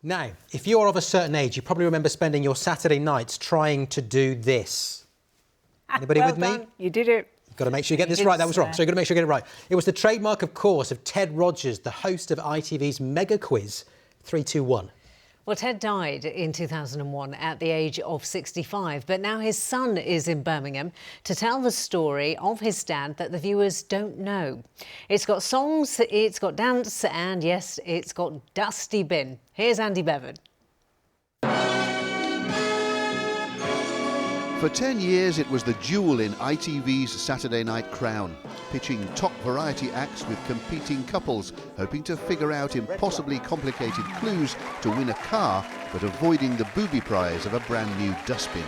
Now, if you're of a certain age, you probably remember spending your Saturday nights trying to do this. Anybody well with done. me? You did it. You've got to make sure you get this right. That was wrong. So you've got to make sure you get it right. It was the trademark, of course, of Ted Rogers, the host of ITV's mega quiz, 3, 2, 1. Well, Ted died in 2001 at the age of 65, but now his son is in Birmingham to tell the story of his dad that the viewers don't know. It's got songs, it's got dance, and yes, it's got Dusty Bin. Here's Andy Bevan. For 10 years, it was the jewel in ITV's Saturday Night Crown, pitching top variety acts with competing couples, hoping to figure out impossibly complicated clues to win a car, but avoiding the booby prize of a brand new dustbin.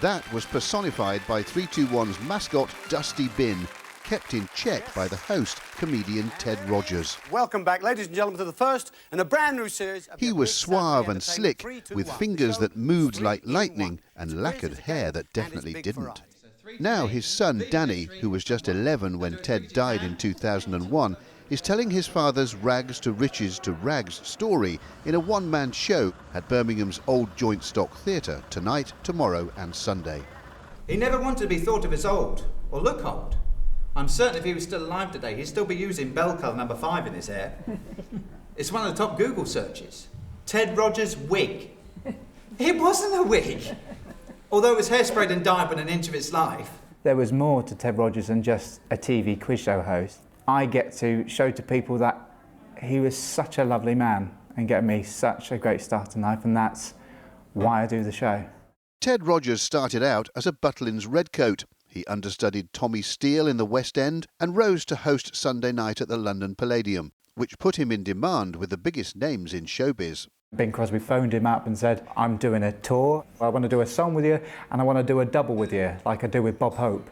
That was personified by 321's mascot, Dusty Bin, kept in check by the host, comedian Ted Rogers. Welcome back, ladies and gentlemen, to the first in a brand new series. He was suave and slick, with fingers that moved like lightning and lacquered hair that definitely didn't. Now his son, Danny, who was just 11 when Ted died in 2001, is telling his father's rags to riches to rags story in a one-man show at Birmingham's Old Joint Stock Theatre tonight, tomorrow and Sunday. He never wanted to be thought of as old or look old. I'm certain if he was still alive today, he'd still be using bell colour number 5 in his hair. It's one of the top Google searches. Ted Rogers wig. It wasn't a wig. Although it was hairsprayed and dyed within an inch of its life. There was more to Ted Rogers than just a TV quiz show host. I get to show to people that he was such a lovely man and get me such a great start in life, and that's why I do the show. Ted Rogers started out as a Butlins redcoat. He understudied Tommy Steele in the West End and rose to host Sunday night at the London Palladium, which put him in demand with the biggest names in showbiz. Bing Crosby phoned him up and said, I'm doing a tour, I want to do a song with you and I want to do a double with you, like I do with Bob Hope.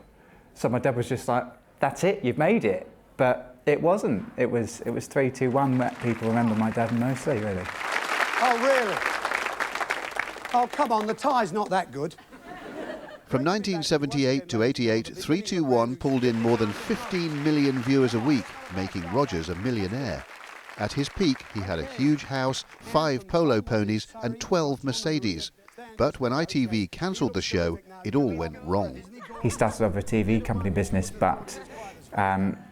So my dad was just like, that's it, you've made it. But it wasn't. It was 3, 2, 1 that people remember my dad mostly, really. Oh, really? Oh, come on, the tie's not that good. From 1978 to 88, 321 pulled in more than 15 million viewers a week, making Rogers a millionaire. At his peak, he had a huge house, 5 polo ponies and 12 Mercedes. But when ITV cancelled the show, it all went wrong. He started off a TV company business, but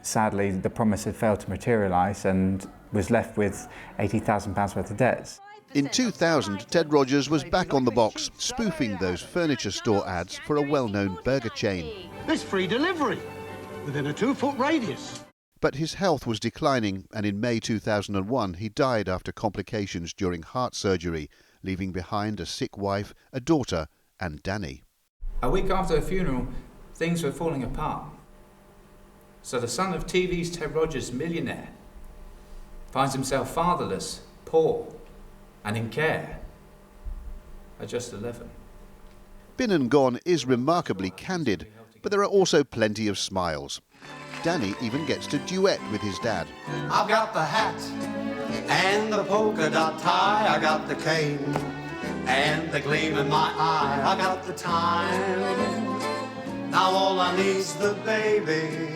sadly the promise had failed to materialise and was left with £80,000 worth of debts. In 2000, Ted Rogers was back on the box, spoofing those furniture store ads for a well-known burger chain. There's free delivery within a 2-foot radius. But his health was declining, and in May 2001 he died after complications during heart surgery, leaving behind a sick wife, a daughter and Danny. A week after the funeral, things were falling apart. So the son of TV's Ted Rogers, millionaire, finds himself fatherless, poor and in care at just 11. Been and Gone is remarkably candid, but there are also plenty of smiles. Danny even gets to duet with his dad. I've got the hat and the polka dot tie, I got the cane and the gleam in my eye, I got the time, now all I need's the baby.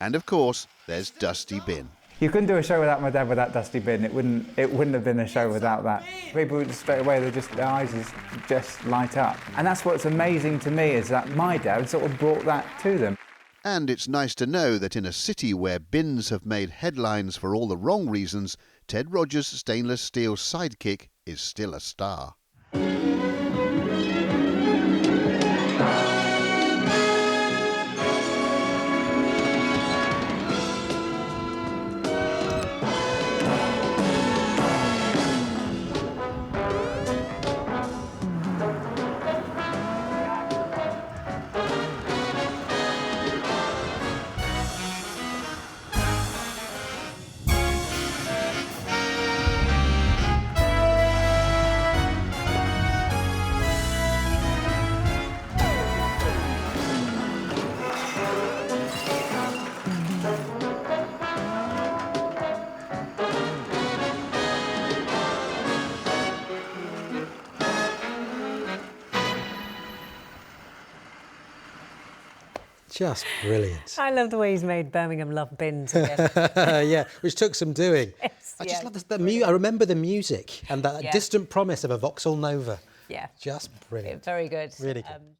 And of course, there's Dusty Bin. You couldn't do a show without my dad without Dusty Bin. It wouldn't have been a show without that. People would just straight away, their eyes just light up. And that's what's amazing to me, is that my dad sort of brought that to them. And it's nice to know that in a city where bins have made headlines for all the wrong reasons, Ted Rogers' stainless steel sidekick is still a star. Just brilliant. I love the way he's made Birmingham love bins again. Yeah, which took some doing. Yes. I just love the I remember the music and that distant promise of a Vauxhall Nova. Yeah. Just brilliant. Very good. Really good.